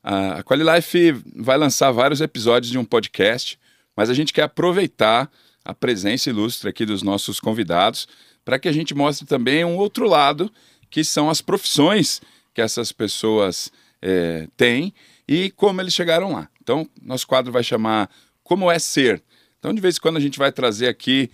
A Qualilife vai lançar vários episódios de um podcast, mas a gente quer aproveitar a presença ilustre aqui dos nossos convidados para que a gente mostre também um outro lado, que são as profissões que essas pessoas têm e como eles chegaram lá. Então, nosso quadro vai chamar Como é Ser. Então, de vez em quando a gente vai trazer aqui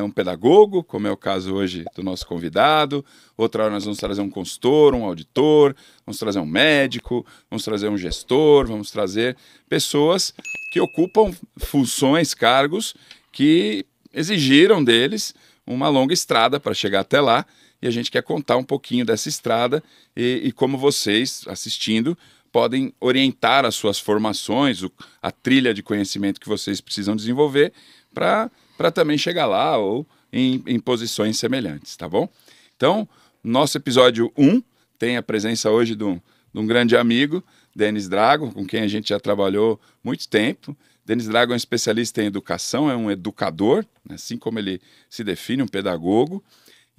um pedagogo, como é o caso hoje do nosso convidado. Outra hora nós vamos trazer um consultor, um auditor, vamos trazer um médico, vamos trazer um gestor, vamos trazer pessoas que ocupam funções, cargos que exigiram deles uma longa estrada para chegar até lá. E a gente quer contar um pouquinho dessa estrada e como vocês, assistindo, podem orientar as suas formações, a trilha de conhecimento que vocês precisam desenvolver para também chegar lá ou em posições semelhantes, tá bom? Então, nosso episódio 1 tem a presença hoje de um grande amigo, Denis Drago, com quem a gente já trabalhou muito tempo. Denis Drago é um especialista em educação, é um educador, assim como ele se define, um pedagogo.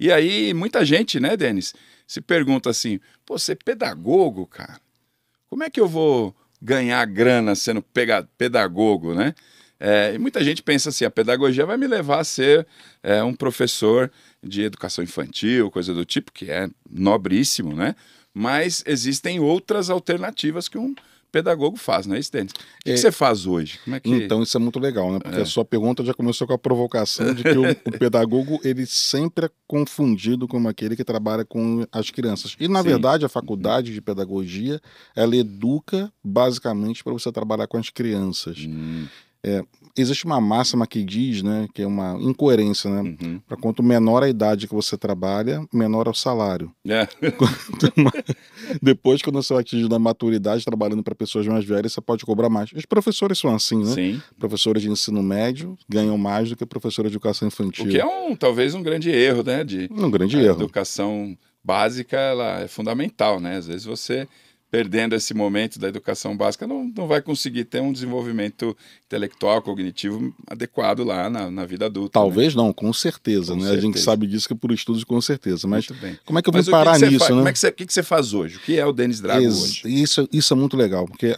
E aí, muita gente, né, Denis, se pergunta assim, pô, ser pedagogo, cara, como é que eu vou ganhar grana sendo pedagogo, né? E muita gente pensa assim, a pedagogia vai me levar a ser um professor de educação infantil, coisa do tipo, que é nobríssimo, né? Mas existem outras alternativas que um pedagogo faz, não é isso, Denis? O que você faz hoje? Como é que... Então, isso é muito legal, né? Porque a sua pergunta já começou com a provocação de que o pedagogo, ele sempre é confundido como aquele que trabalha com as crianças. E, na verdade, a faculdade de pedagogia, ela educa basicamente para você trabalhar com as crianças. Existe uma máxima que diz, né, que é uma incoerência, né? Para quanto menor a idade que você trabalha, menor é o salário. Depois, quando você atinge a maturidade trabalhando para pessoas mais velhas, você pode cobrar mais. Os professores são assim, né? Sim. Professores de ensino médio ganham mais do que professores de educação infantil. O que é talvez um grande erro, né? Um grande erro. A educação básica, ela é fundamental, né? Às vezes você, perdendo esse momento da educação básica, não vai conseguir ter um desenvolvimento intelectual, cognitivo adequado lá na vida adulta. Talvez né? não, com certeza, né? A gente sabe disso que por estudos, com certeza. Mas como é que eu vou parar nisso, né? O que você faz hoje? O que é o Denis Drago hoje? Isso é muito legal, porque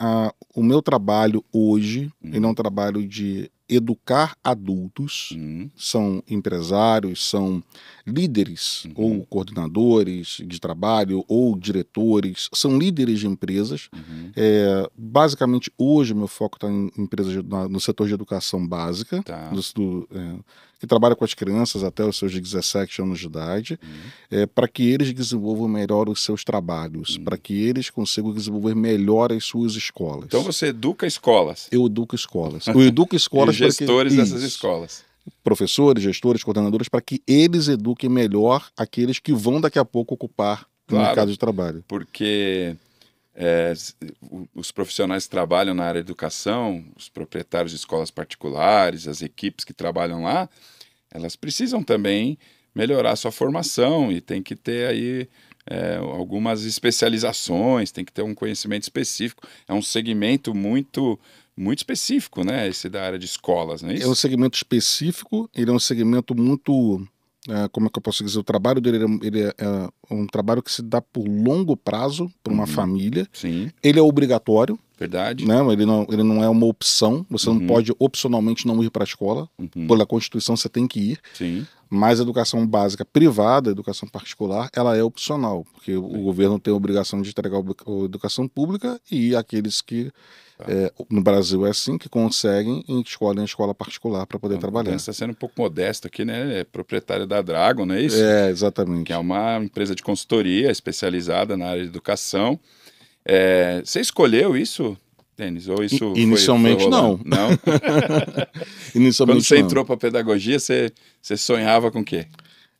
o meu trabalho hoje, ele é um trabalho de educar adultos, são empresários, são líderes ou coordenadores de trabalho ou diretores, são líderes de empresas. Basicamente, hoje, meu foco está em empresas no setor de educação básica, que trabalha com as crianças até os seus 17 anos de idade, para que eles desenvolvam melhor os seus trabalhos, para que eles consigam desenvolver melhor as suas escolas. Então você educa escolas? Eu educo escolas. Eu educo escolas e gestores dessas escolas. Professores, gestores, coordenadores, para que eles eduquem melhor aqueles que vão daqui a pouco ocupar o mercado de trabalho. Porque os profissionais que trabalham na área de educação, os proprietários de escolas particulares, as equipes que trabalham lá, elas precisam também melhorar a sua formação e tem que ter aí algumas especializações, tem que ter um conhecimento específico. É um segmento muito específico, né? Esse da área de escolas, não é isso? É um segmento específico, ele é um segmento muito... como é que eu posso dizer? O trabalho dele é um trabalho que se dá por longo prazo para uma família. Sim. Ele é obrigatório. Verdade. Né? Ele não é uma opção. Você não pode opcionalmente não ir para a escola. Pela Constituição você tem que ir. Sim. Mas a educação básica privada, a educação particular, ela é opcional. Porque o governo tem a obrigação de entregar a educação pública e aqueles que... no Brasil é assim, que conseguem e escolhem a escola particular para poder trabalhar. Você está sendo um pouco modesto aqui, né? É proprietário da Dragon, não é isso? Exatamente. Que é uma empresa de consultoria especializada na área de educação. Você escolheu isso, Denis? Ou isso inicialmente foi não. Não? Inicialmente Quando você não. entrou para a pedagogia, você sonhava com o quê?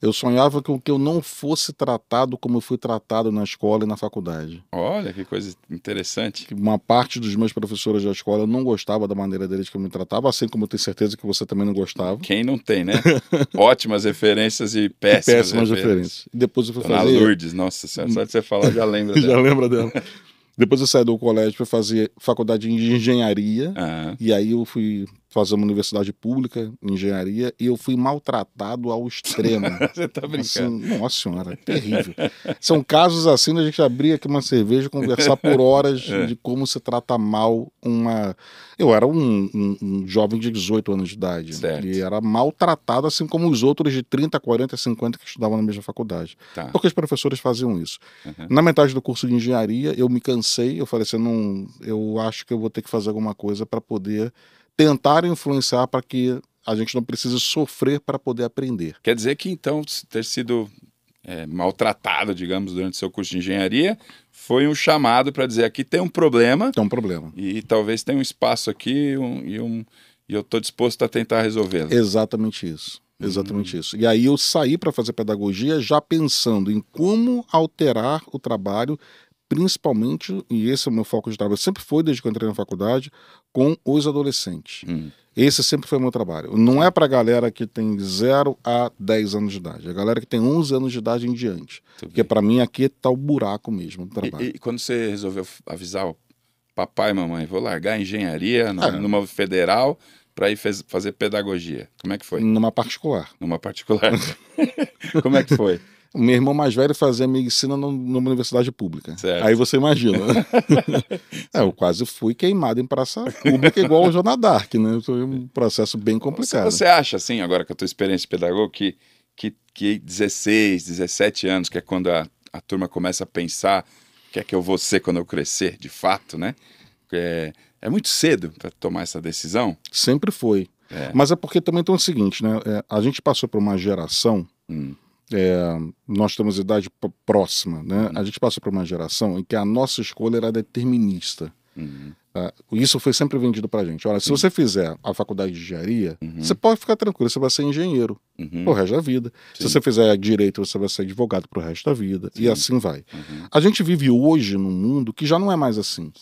Eu sonhava que eu não fosse tratado como eu fui tratado na escola e na faculdade. Olha, que coisa interessante. Uma parte dos meus professores da escola não gostava da maneira deles que eu me tratava, assim como eu tenho certeza que você também não gostava. Quem não tem, né? Ótimas referências e péssimas referências. E depois eu fui Dona fazer... Lourdes, nossa senhora, só de você falar já lembra dela. Já lembra dela. Depois eu saí do colégio para fazer faculdade de engenharia, e aí eu fui fazer uma universidade pública, engenharia, e eu fui maltratado ao extremo. Você tá brincando. Assim, nossa senhora, é terrível. São casos assim da gente abrir aqui uma cerveja e conversar por horas de como se trata mal uma... Eu era um jovem de 18 anos de idade. Certo. E era maltratado assim como os outros de 30, 40, 50 que estudavam na mesma faculdade. Tá. Porque os professores faziam isso. Na metade do curso de engenharia, eu me cansei, eu falei assim, eu acho que eu vou ter que fazer alguma coisa para poder tentar influenciar para que a gente não precise sofrer para poder aprender. Quer dizer que, então, ter sido maltratado, digamos, durante seu curso de engenharia, foi um chamado para dizer, aqui tem um problema. Tem um problema. E talvez tenha um espaço aqui e eu estou disposto a tentar resolvê-lo. Exatamente isso. Exatamente isso. E aí eu saí para fazer pedagogia já pensando em como alterar o trabalho, principalmente, e esse é o meu foco de trabalho, sempre foi desde que eu entrei na faculdade, com os adolescentes. Esse sempre foi o meu trabalho. Não é para a galera que tem 0 a 10 anos de idade, é a galera que tem 11 anos de idade em diante. Porque para mim aqui está o buraco mesmo do trabalho. E quando você resolveu avisar o papai e mamãe, vou largar a engenharia numa federal para ir fazer pedagogia, como é que foi? Numa particular. Numa particular. Como é que foi? O meu irmão mais velho fazia medicina numa universidade pública. Certo. Aí você imagina. Eu quase fui queimado em praça pública igual o Joana Dark, né? Foi um processo bem complicado. Você acha, assim, agora com a tua experiência de pedagogo, que 16, 17 anos, que é quando a turma começa a pensar o que é que eu vou ser quando eu crescer, de fato, né? É muito cedo para tomar essa decisão? Sempre foi. Mas é porque também tem o seguinte, né? A gente passou por uma geração... nós temos idade próxima, né? A gente passa por uma geração em que a nossa escolha era determinista. Isso foi sempre vendido pra gente. Olha, se você fizer a faculdade de engenharia, você pode ficar tranquilo, você vai ser engenheiro pro resto da vida. Se você fizer direito, você vai ser advogado pro resto da vida. E assim vai. A gente vive hoje num mundo que já não é mais assim.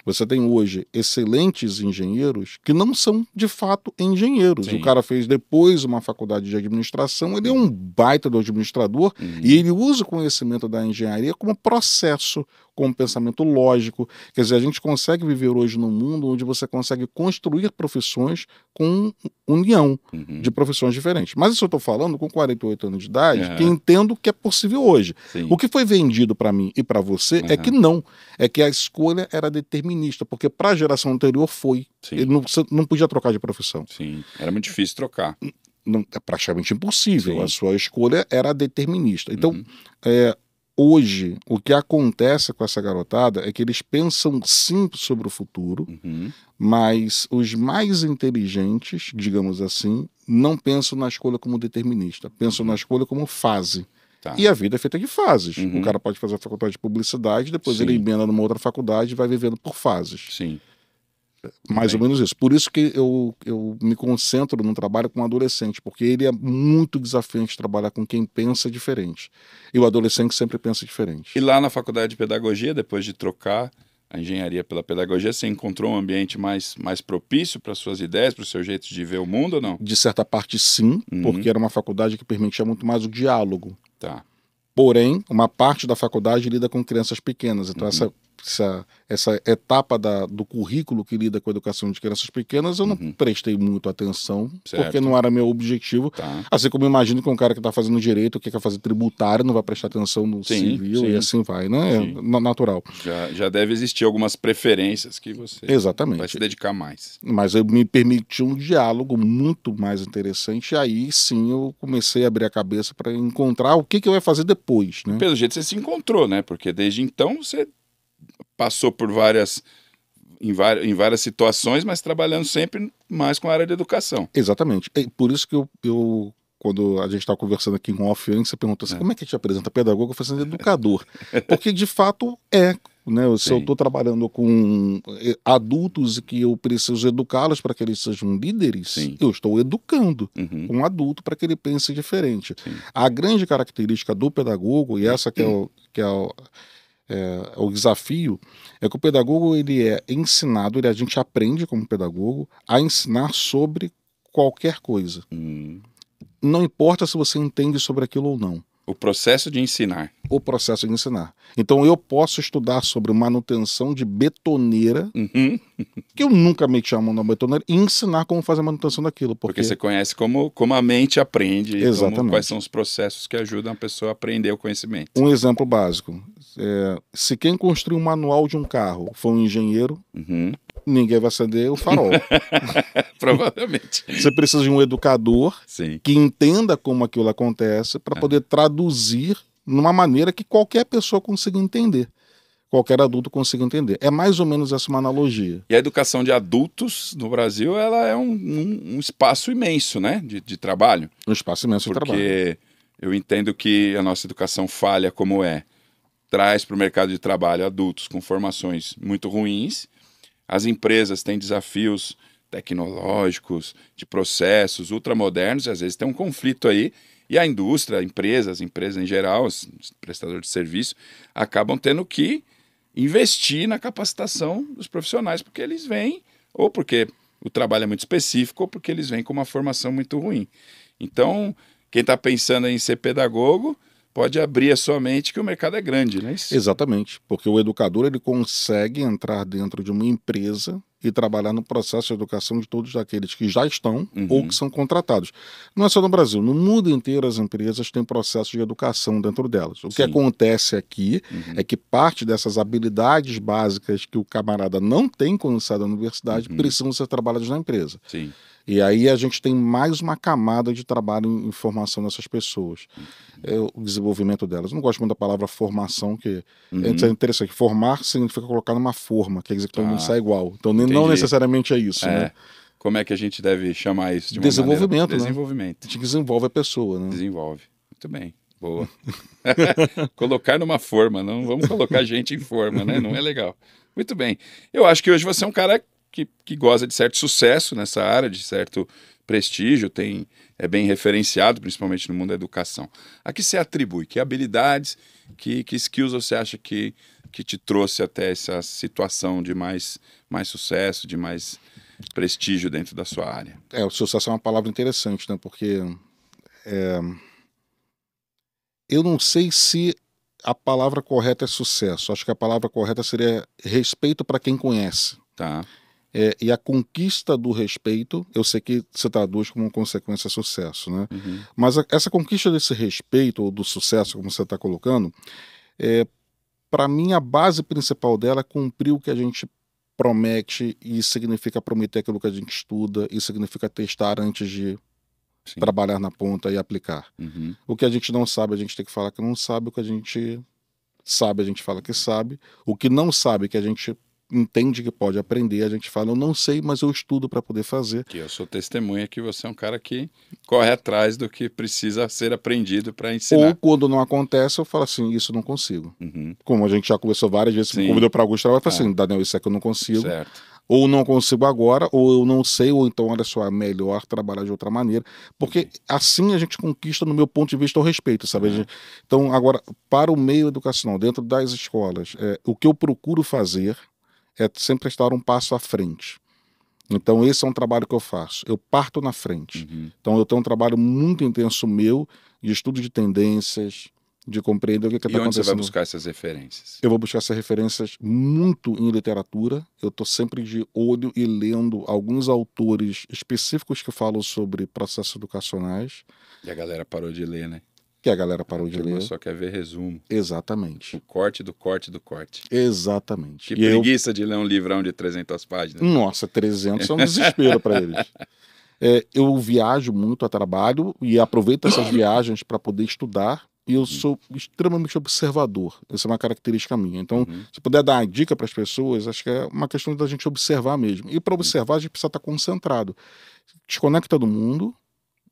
Você tem hoje excelentes engenheiros que não são de fato engenheiros. O cara fez depois uma faculdade de administração, ele é um baita do administrador e ele usa o conhecimento da engenharia como processo, como pensamento lógico. Quer dizer, a gente consegue viver hoje num mundo onde você consegue construir profissões com união de profissões diferentes. Mas isso eu estou falando com 48 anos de idade, que entendo que é possível hoje. O que foi vendido para mim e para você é que não. É que a escolha era determinista, porque para a geração anterior foi. Ele não podia trocar de profissão. Era muito difícil trocar. É praticamente impossível. A sua escolha era determinista. Então, hoje, o que acontece com essa garotada é que eles pensam sim sobre o futuro, mas os mais inteligentes, digamos assim, não pensam na escolha como determinista, pensam na escolha como fase. E a vida é feita de fases. O cara pode fazer a faculdade de publicidade, depois ele emenda numa outra faculdade e vai vivendo por fases. Mais ou menos isso. Por isso que eu me concentro no trabalho com adolescente, porque ele é muito desafiante trabalhar com quem pensa diferente. E o adolescente sempre pensa diferente. E lá na faculdade de pedagogia, depois de trocar a engenharia pela pedagogia, você encontrou um ambiente mais propício para suas ideias, para o seu jeito de ver o mundo ou não? De certa parte, sim, porque era uma faculdade que permitia muito mais o diálogo. Porém, uma parte da faculdade lida com crianças pequenas. Então, essa etapa do currículo que lida com a educação de crianças pequenas, eu não prestei muito atenção, porque não era meu objetivo. Assim como eu imagino que um cara que está fazendo direito, que quer fazer tributário, não vai prestar atenção no civil e assim vai, né? É natural. Já deve existir algumas preferências que você vai se dedicar mais. Mas eu me permiti um diálogo muito mais interessante, e aí sim eu comecei a abrir a cabeça para encontrar o que eu ia fazer depois, né? Pelo jeito você se encontrou, né? Porque desde então você passou por em várias situações, mas trabalhando sempre mais com a área de educação. Exatamente. É por isso que eu quando a gente estava conversando aqui em off, você perguntou assim, como é que te apresenta pedagogo? Eu falei assim, educador. Porque de fato né? Se eu estou trabalhando com adultos e que eu preciso educá-los para que eles sejam líderes, eu estou educando um adulto para que ele pense diferente. A grande característica do pedagogo, e essa que é o desafio, é que o pedagogo ele é ensinado, a gente aprende como pedagogo a ensinar sobre qualquer coisa. Não importa se você entende sobre aquilo ou não. O processo de ensinar. O processo de ensinar. Então eu posso estudar sobre manutenção de betoneira, que eu nunca meti a mão na betoneira, e ensinar como fazer a manutenção daquilo. Porque você conhece como a mente aprende. Exatamente. Quais são os processos que ajudam a pessoa a aprender o conhecimento. Um exemplo básico. Se quem construiu um manual de um carro for um engenheiro, ninguém vai acender o farol. Provavelmente. Você precisa de um educador que entenda como aquilo acontece para poder traduzir numa maneira que qualquer pessoa consiga entender. Qualquer adulto consiga entender. É mais ou menos essa uma analogia. E a educação de adultos no Brasil, ela é um espaço imenso, né, de trabalho. Um espaço imenso de trabalho. Porque eu entendo que a nossa educação falha como traz para o mercado de trabalho adultos com formações muito ruins. As empresas têm desafios tecnológicos, de processos ultramodernos, e às vezes tem um conflito aí, e a indústria, as empresas em geral, os prestadores de serviço, acabam tendo que investir na capacitação dos profissionais, porque eles vêm, ou porque o trabalho é muito específico, ou porque eles vêm com uma formação muito ruim. Então, quem está pensando em ser pedagogo, pode abrir a sua mente que o mercado é grande, não é isso? Exatamente, porque o educador ele consegue entrar dentro de uma empresa e trabalhar no processo de educação de todos aqueles que já estão ou que são contratados. Não é só no Brasil, no mundo inteiro as empresas têm processos de educação dentro delas. O que acontece aqui é que parte dessas habilidades básicas que o camarada não tem quando sai da universidade precisam ser trabalhadas na empresa. Sim. E aí a gente tem mais uma camada de trabalho em formação dessas pessoas. O desenvolvimento delas. Eu não gosto muito da palavra formação, que é interessante. Formar significa colocar numa forma, quer dizer que todo mundo sai igual. Então não necessariamente é isso, né? Como é que a gente deve chamar isso? De uma desenvolvimento, maneira... Desenvolvimento. A gente desenvolve a pessoa, né? Desenvolve. Muito bem. Boa. Colocar numa forma, não vamos colocar gente em forma, né? Não é legal. Muito bem. Eu acho que hoje você é um cara que goza de certo sucesso nessa área, de certo prestígio, é bem referenciado, principalmente no mundo da educação. A que você atribui? Que habilidades, que skills você acha que te trouxe até essa situação de mais sucesso, de mais prestígio dentro da sua área? O sucesso é uma palavra interessante, né? Porque eu não sei se a palavra correta é sucesso. Acho que a palavra correta seria respeito para quem conhece. Tá. E a conquista do respeito, eu sei que se traduz como consequência sucesso, né? Mas essa conquista desse respeito, ou do sucesso, como você está colocando, para mim a base principal dela é cumprir o que a gente promete, e significa prometer aquilo que a gente estuda, e significa testar antes de trabalhar na ponta e aplicar. O que a gente não sabe, a gente tem que falar que não sabe. O que a gente sabe, a gente fala que sabe. O que não sabe, que a gente entende que pode aprender, a gente fala, eu não sei, mas eu estudo para poder fazer. Que eu sou testemunha que você é um cara que corre atrás do que precisa ser aprendido para ensinar. Ou quando não acontece, eu falo assim, isso eu não consigo. Como a gente já conversou várias vezes, me convidou para alguns trabalhos, eu falo assim, Daniel, isso é que eu não consigo. Certo. Ou não consigo agora, ou eu não sei, ou então, olha só, é melhor trabalhar de outra maneira. Porque assim a gente conquista, no meu ponto de vista, o respeito, sabe? Então, agora, para o meio educacional, dentro das escolas, o que eu procuro fazer é sempre estar um passo à frente. Então esse é um trabalho que eu faço. Eu parto na frente. Então eu tenho um trabalho muito intenso meu de estudo de tendências, de compreender o que está acontecendo. E onde você vai buscar essas referências? Eu vou buscar essas referências muito em literatura. Eu estou sempre de olho e lendo alguns autores específicos que falam sobre processos educacionais. E a galera parou de ler, né? Que a galera parou de ler. Só quer ver resumo. Exatamente. O corte do corte do corte. Exatamente. Que preguiça de ler um livrão de 300 páginas. Nossa, 300 é um desespero para eles. Eu viajo muito a trabalho e aproveito essas viagens para poder estudar. E eu sou extremamente observador. Essa é uma característica minha. Então, se puder dar uma dica para as pessoas, acho que é uma questão da gente observar mesmo. E para observar, a gente precisa estar concentrado. Desconecta do mundo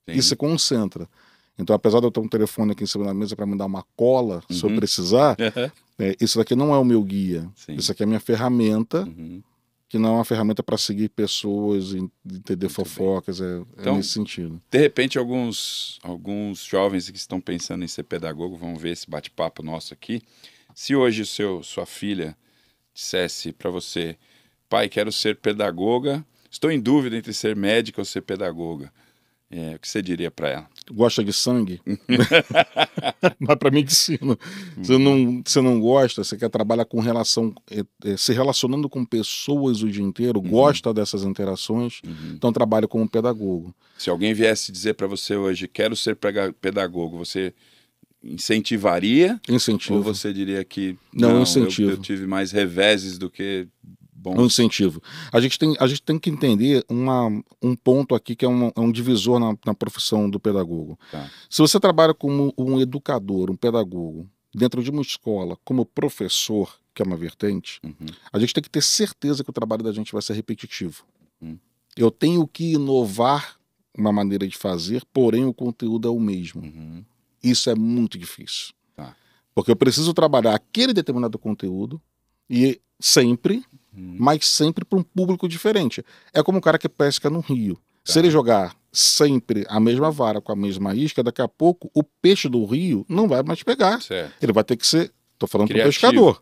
e se concentra. Então, apesar de eu ter um telefone aqui em cima da mesa para me dar uma cola, se eu precisar, isso daqui não é o meu guia. Isso aqui é a minha ferramenta, que não é uma ferramenta para seguir pessoas, entender fofocas, então, nesse sentido. De repente, alguns jovens que estão pensando em ser pedagogo vão ver esse bate-papo nosso aqui. Se hoje sua filha dissesse para você, pai, quero ser pedagoga, estou em dúvida entre ser médica ou ser pedagoga, o que você diria para ela? Gosta de sangue? Mas para medicina. Você não gosta, você quer trabalhar com relação, se relacionando com pessoas o dia inteiro, gosta dessas interações, então trabalha como pedagogo. Se alguém viesse dizer para você hoje, quero ser pedagogo, você incentivaria? Incentivo. Ou você diria que não incentivo. Eu tive mais reveses do que bons? Um incentivo. A gente tem que entender um ponto aqui que é um divisor na profissão do pedagogo. Tá. Se você trabalha como um educador, um pedagogo, dentro de uma escola, como professor, que é uma vertente, a gente tem que ter certeza que o trabalho da gente vai ser repetitivo. Eu tenho que inovar uma maneira de fazer, porém o conteúdo é o mesmo. Isso é muito difícil. Tá. Porque eu preciso trabalhar aquele determinado conteúdo e sempre, mas sempre para um público diferente. É como o cara que pesca no rio. Tá. Se ele jogar sempre a mesma vara com a mesma isca, daqui a pouco o peixe do rio não vai mais pegar. Certo. Ele vai ter que ser... Estou falando para o pescador.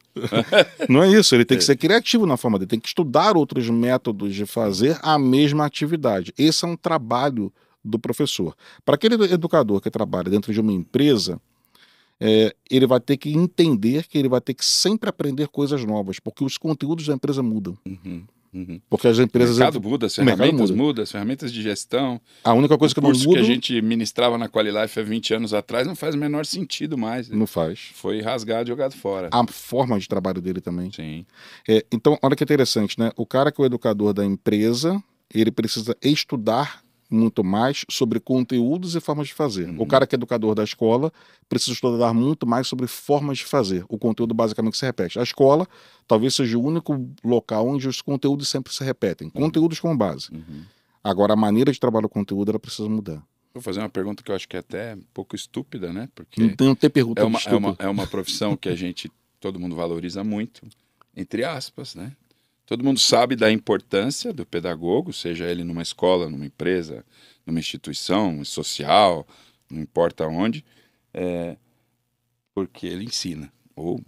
Não é isso, ele tem que ser criativo na forma dele, tem que estudar outros métodos de fazer a mesma atividade. Esse é um trabalho do professor. Para aquele educador que trabalha dentro de uma empresa, ele vai ter que entender que ele vai ter que sempre aprender coisas novas, porque os conteúdos da empresa mudam. Porque as empresas... O mercado muda, as ferramentas mudam, as ferramentas de gestão. A única coisa que não muda... O curso que a gente ministrava na Qualilife há 20 anos atrás não faz o menor sentido mais. Não faz. Foi rasgado e jogado fora. A forma de trabalho dele também. Sim. Então, olha que interessante, né? O cara que é o educador da empresa, ele precisa estudar muito mais sobre conteúdos e formas de fazer. O cara que é educador da escola precisa estudar muito mais sobre formas de fazer. O conteúdo basicamente se repete. A escola talvez seja o único local onde os conteúdos sempre se repetem. Conteúdos como base. Agora, a maneira de trabalhar o conteúdo, ela precisa mudar. Vou fazer uma pergunta que eu acho que é até um pouco estúpida, né? Porque não tem pergunta estúpida. É uma profissão que todo mundo valoriza muito, entre aspas, né? Todo mundo sabe da importância do pedagogo, seja ele numa escola, numa empresa, numa instituição social, não importa onde, porque ele ensina ou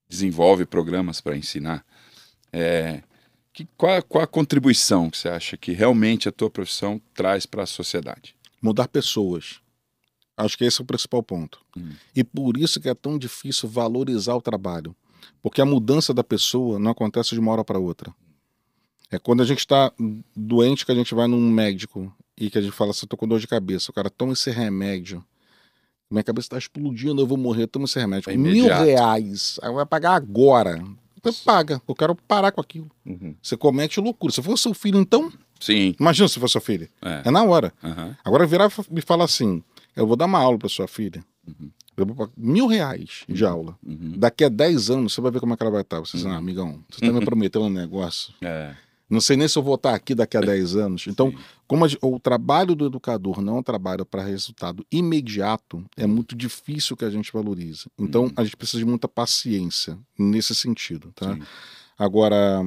desenvolve programas para ensinar. Qual a contribuição que você acha que realmente a tua profissão traz para a sociedade? Mudar pessoas. Acho que esse é o principal ponto. E por isso que é tão difícil valorizar o trabalho. Porque a mudança da pessoa não acontece de uma hora para outra. É quando a gente está doente que a gente vai num médico e que a gente fala assim, estou com dor de cabeça. O cara toma esse remédio. Minha cabeça está explodindo, eu vou morrer, toma esse remédio. R$1.000. Aí vai pagar agora. Você paga. Eu quero parar com aquilo. Você comete loucura. Se for seu filho, então... Sim. Imagina se for seu filho. É na hora. Agora virar e falar assim, eu vou dar uma aula para sua filha. Eu vou pagar R$1.000 de aula. Daqui a 10 anos, você vai ver como é que ela vai estar. Você diz, amigão, você está me prometendo um negócio. Não sei nem se eu vou estar aqui daqui a 10 anos. Então, como o trabalho do educador não é um trabalho para resultado imediato, é muito difícil que a gente valorize. Então, a gente precisa de muita paciência nesse sentido. Tá? Agora,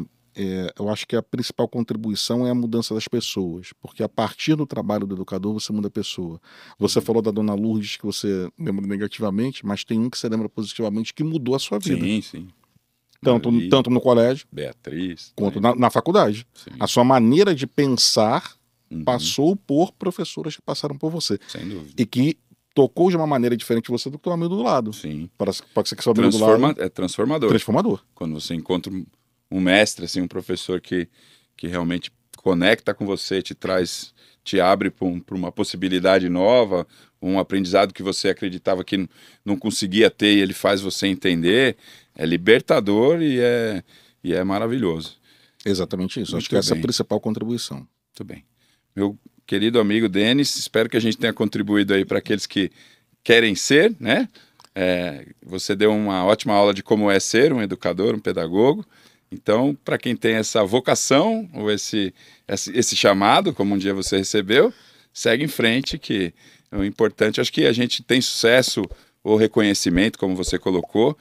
eu acho que a principal contribuição é a mudança das pessoas, porque a partir do trabalho do educador você muda a pessoa. Você falou da Dona Lourdes que você lembra negativamente, mas tem um que você lembra positivamente que mudou a sua vida. Sim. Tanto no colégio, Beatriz, quanto na faculdade. Sim. A sua maneira de pensar passou por professoras que passaram por você. Sem dúvida. E que tocou de uma maneira diferente de você do que o amigo do lado. Sim. Pode ser que seu amigo do lado... É transformador. Transformador. Quando você encontra um mestre, assim, um professor que realmente conecta com você, te abre para uma possibilidade nova, um aprendizado que você acreditava que não conseguia ter e ele faz você entender, é libertador e é maravilhoso. Exatamente isso. Acho que essa é a principal contribuição. Muito bem. Meu querido amigo Denis, espero que a gente tenha contribuído aí para aqueles que querem ser, né? Você deu uma ótima aula de como é ser um educador, um pedagogo. Então, para quem tem essa vocação ou esse chamado, como um dia você recebeu, segue em frente, que o importante, acho que a gente tem sucesso ou reconhecimento, como você colocou,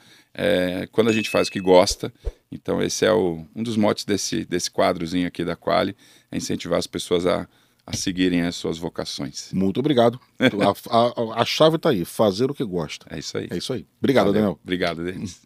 quando a gente faz o que gosta. Então, esse é um dos motes desse quadrozinho aqui da Quali, é incentivar as pessoas a seguirem as suas vocações. Muito obrigado. A chave está aí, fazer o que gosta. É isso aí. É isso aí. Obrigado, Daniel. Obrigado, Denis.